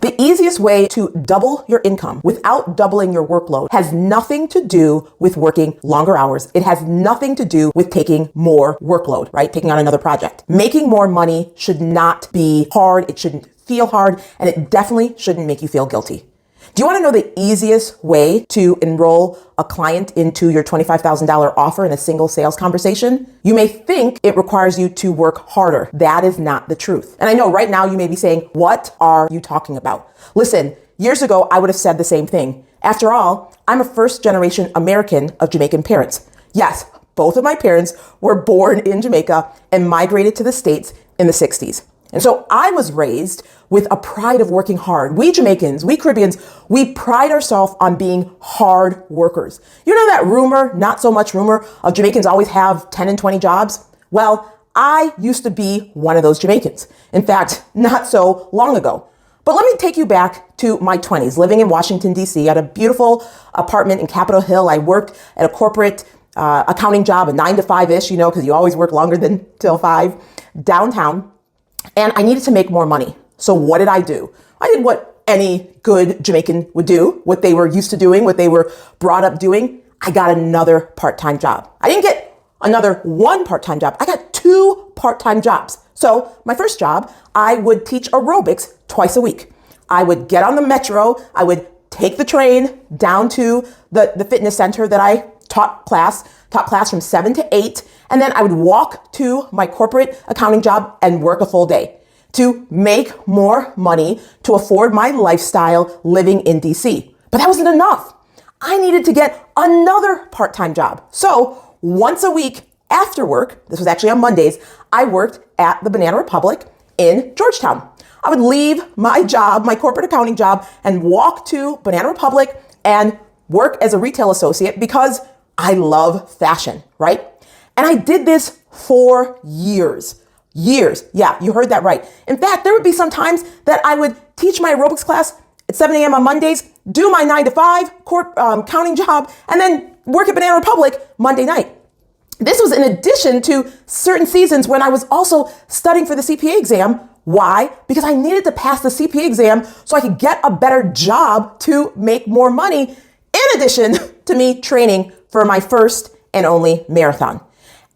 The easiest way to double your income without doubling your workload has nothing to do with working longer hours. It has nothing to do with taking more workload, right? Taking on another project. Making more money should not be hard. It shouldn't feel hard, and it definitely shouldn't make you feel guilty. Do you want to know the easiest way to enroll a client into your $25,000 offer in a single sales conversation? You may think it requires you to work harder. That is not the truth. And I know right now you may be saying, what are you talking about? Listen, years ago, I would have said the same thing. After all, I'm a first-generation American of Jamaican parents. Yes, both of my parents were born in Jamaica and migrated to the States in the 60s. And so I was raised with a pride of working hard. We Jamaicans, we Caribbeans, we pride ourselves on being hard workers. You know that rumor, not so much rumor, of Jamaicans always have 10 and 20 jobs? Well, I used to be one of those Jamaicans. In fact, not so long ago. But let me take you back to my 20s, living in Washington, D.C. at a beautiful apartment in Capitol Hill. I worked at a corporate accounting job, a 9 to 5-ish, because you always work longer than till 5, downtown. And I needed to make more money. So what did I do? I did what any good Jamaican would do, what they were used to doing, what they were brought up doing. I got another part-time job. I didn't get another one part-time job. I got 2 part-time jobs. So my first job, I would teach aerobics twice a week. I would get on the metro. I would take the train down to the fitness center that I taught class from 7 to 8. And then I would walk to my corporate accounting job and work a full day to make more money to afford my lifestyle living in DC. But that wasn't enough. I needed to get another part-time job. So once a week after work, this was actually on Mondays, I worked at the Banana Republic in Georgetown. I would leave my job, my corporate accounting job, and walk to Banana Republic and work as a retail associate because I love fashion, right? And I did this for years. Yeah, you heard that right. In fact, there would be some times that I would teach my aerobics class at 7 a.m. on Mondays, do my 9 to 5 accounting job, and then work at Banana Republic Monday night. This was in addition to certain seasons when I was also studying for the CPA exam. Why? Because I needed to pass the CPA exam so I could get a better job to make more money, in addition to me training for my first and only marathon.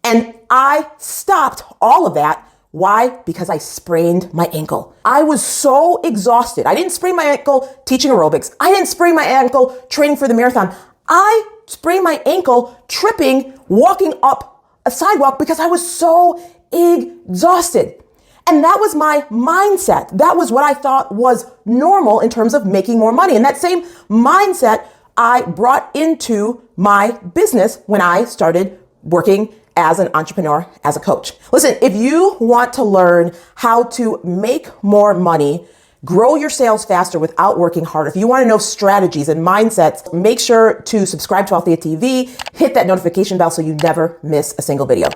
And I stopped all of that. Why? Because I sprained my ankle. I was so exhausted. I didn't sprain my ankle teaching aerobics. I didn't sprain my ankle training for the marathon. I sprained my ankle tripping, walking up a sidewalk because I was so exhausted. And that was my mindset. That was what I thought was normal in terms of making more money. And that same mindset I brought into my business when I started working as an entrepreneur, as a coach. Listen, if you want to learn how to make more money, grow your sales faster without working harder, if you want to know strategies and mindsets, make sure to subscribe to AltheaTV, hit that notification bell so you never miss a single video.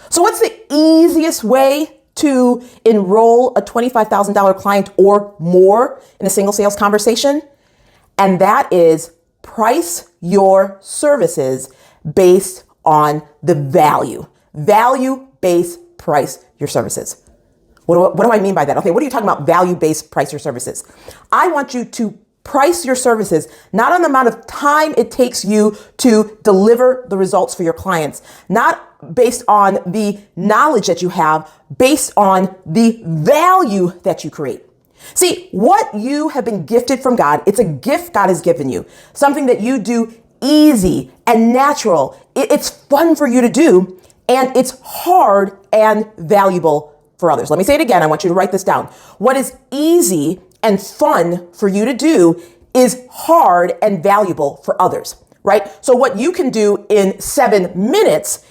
So what's the easiest way to enroll a $25,000 client or more in a single sales conversation? And that is price your services based on the value. Value-based price your services. What do I mean by that? Okay, what are you talking about value-based price your services? I want you to price your services not on the amount of time it takes you to deliver the results for your clients, not based on the knowledge that you have, based on the value that you create. See, what you have been gifted from God, it's a gift God has given you, something that you do easy and natural. It's fun for you to do, and it's hard and valuable for others. Let me say it again. I want you to write this down. What is easy and fun for you to do is hard and valuable for others, right? So what you can do in 7 minutes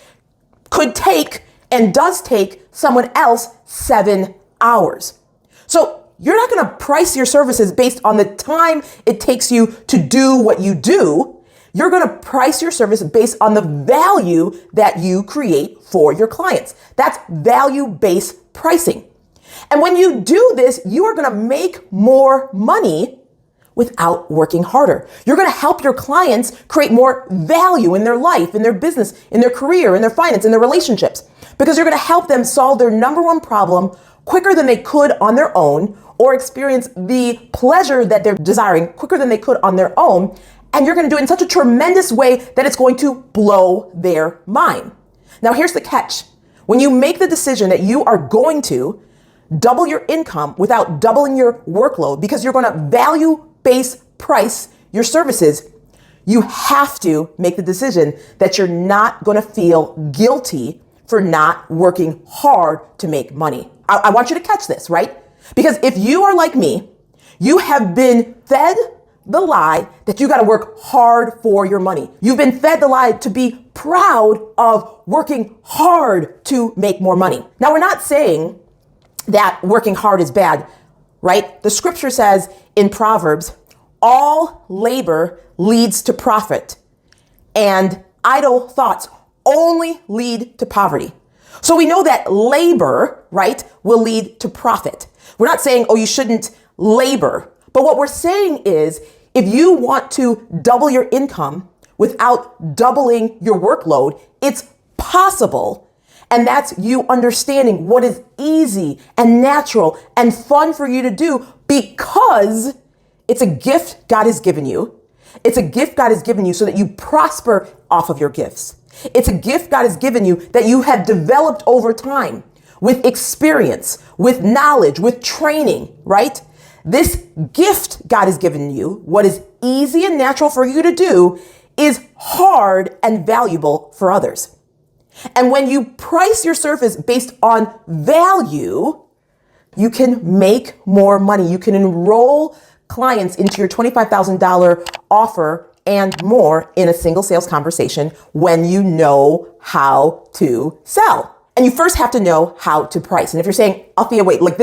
could take and does take someone else 7 hours. So you're not going to price your services based on the time it takes you to do what you do. You're going to price your service based on the value that you create for your clients. That's value-based pricing. And when you do this, you are going to make more money without working harder. You're going to help your clients create more value in their life, in their business, in their career, in their finance, in their relationships, because you're going to help them solve their number one problem quicker than they could on their own, or experience the pleasure that they're desiring quicker than they could on their own. And you're going to do it in such a tremendous way that it's going to blow their mind. Now, here's the catch. When you make the decision that you are going to double your income without doubling your workload, because you're going to value-based price your services, you have to make the decision that you're not going to feel guilty for not working hard to make money. I want you to catch this, right? Because if you are like me, you have been fed the lie that you got to work hard for your money. You've been fed the lie to be proud of working hard to make more money. Now, we're not saying that working hard is bad, right? The scripture says in Proverbs, all labor leads to profit, and idle thoughts only lead to poverty. So we know that labor, right, will lead to profit. We're not saying, oh, you shouldn't labor. But what we're saying is, if you want to double your income without doubling your workload, it's possible. And that's you understanding what is easy and natural and fun for you to do, because it's a gift God has given you. It's a gift God has given you so that you prosper off of your gifts. It's a gift God has given you that you have developed over time with experience, with knowledge, with training, right? This gift God has given you, what is easy and natural for you to do, is hard and valuable for others. And when you price your service based on value, you can make more money. You can enroll clients into your $25,000 offer and more in a single sales conversation when you know how to sell. And you first have to know how to price. And if you're saying, Althea, wait, like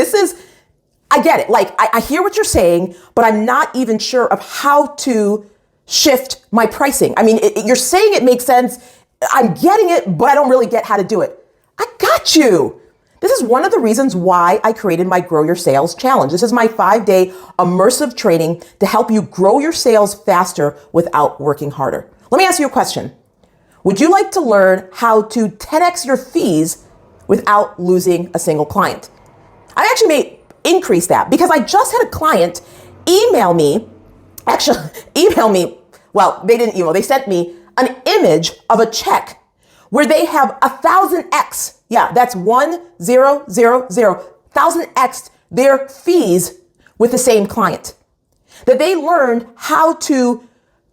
I get it. Like I hear what you're saying, but I'm not even sure of how to shift my pricing. I mean, you're saying it makes sense. I'm getting it, but I don't really get how to do it. I got you. This is one of the reasons why I created my Grow Your Sales Challenge. This is my 5-day immersive training to help you grow your sales faster without working harder. Let me ask you a question. Would you like to learn how to 10x your fees without losing a single client? I actually may increase that because I just had a client email me. Well, they didn't email, they sent me an image of a check where they have 1,000x. Yeah, that's 1,000, 1,000x their fees with the same client. That they learned how to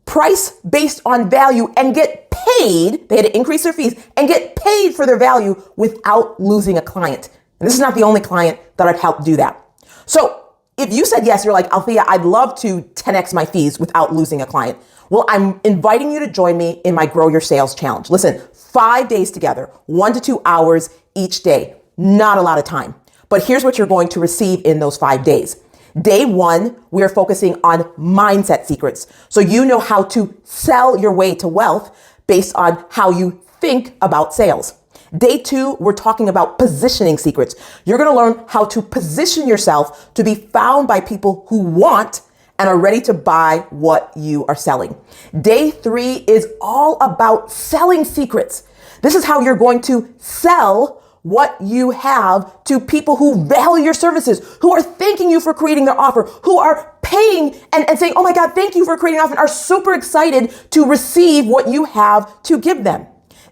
price based on value and get paid. They had to increase their fees and get paid for their value without losing a client. And this is not the only client that I've helped do that. So if you said yes, you're like, Althea, I'd love to 10x my fees without losing a client. Well, I'm inviting you to join me in my Grow Your Sales Challenge. Listen, 5 days together, 1 to 2 hours each day. Not a lot of time. But here's what you're going to receive in those 5 days. Day 1, we are focusing on mindset secrets. So you know how to sell your way to wealth based on how you think about sales. Day 2, we're talking about positioning secrets. You're going to learn how to position yourself to be found by people who want and are ready to buy what you are selling. Day 3 is all about selling secrets. This is how you're going to sell what you have to people who value your services, who are thanking you for creating their offer, who are paying and saying, oh my God, thank you for creating an offer, and are super excited to receive what you have to give them.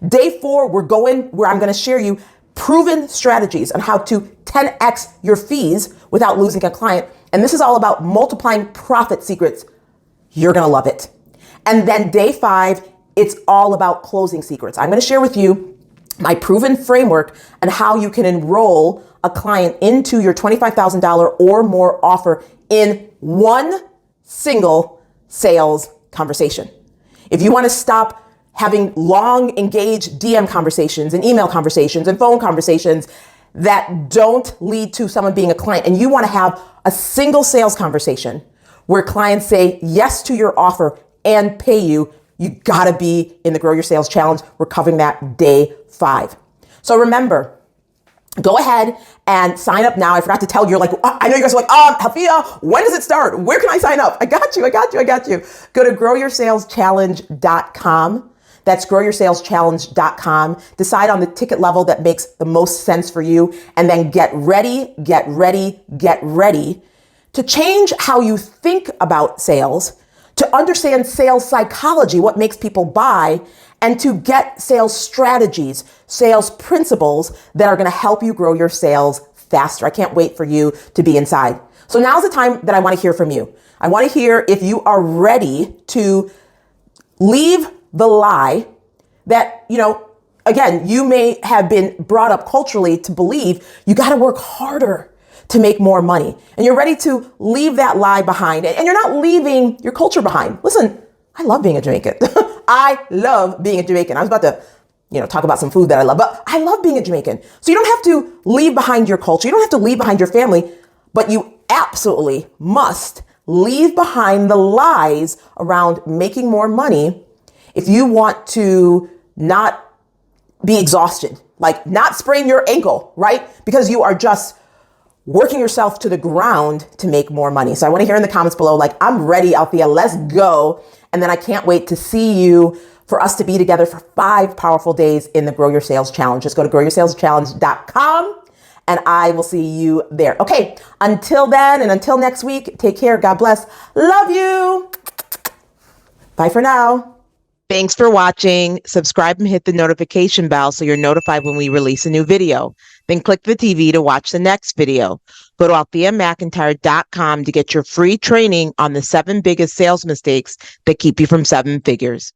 Day 4, we're going where I'm going to share you proven strategies on how to 10x your fees without losing a client. And this is all about multiplying profit secrets. You're going to love it. And then day 5, it's all about closing secrets. I'm going to share with you my proven framework and how you can enroll a client into your $25,000 or more offer in one single sales conversation. If you want to stop having long engaged DM conversations and email conversations and phone conversations that don't lead to someone being a client, and you want to have a single sales conversation where clients say yes to your offer and pay you, you gotta be in the Grow Your Sales Challenge. We're covering that day 5. So remember, go ahead and sign up now. I forgot to tell you, I know you guys are like, Althea, when does it start? Where can I sign up? I got you. Go to growyoursalschallenge.com. That's growyoursalschallenge.com. Decide on the ticket level that makes the most sense for you, and then get ready to change how you think about sales, to understand sales psychology, what makes people buy, and to get sales strategies, sales principles that are going to help you grow your sales faster. I can't wait for you to be inside. So now's the time that I want to hear from you. I want to hear if you are ready to leave the lie that, again, you may have been brought up culturally to believe you got to work harder to make more money. And you're ready to leave that lie behind. And you're not leaving your culture behind. Listen, I love being a Jamaican. I love being a Jamaican. I was about to, talk about some food that I love, but I love being a Jamaican. So you don't have to leave behind your culture. You don't have to leave behind your family, but you absolutely must leave behind the lies around making more money if you want to not be exhausted, like not sprain your ankle, right? Because you are just working yourself to the ground to make more money. So I want to hear in the comments below, like, I'm ready, Althea, let's go. And then I can't wait to see you, for us to be together for 5 powerful days in the Grow Your Sales Challenge. Just go to growyoursalschallenge.com and I will see you there. Okay, until then and until next week, take care. God bless. Love you. Bye for now. Thanks for watching. Subscribe and hit the notification bell so you're notified when we release a new video. Then click the TV to watch the next video. Go to AltheaMcIntyre.com to get your free training on the 7 biggest sales mistakes that keep you from 7 figures.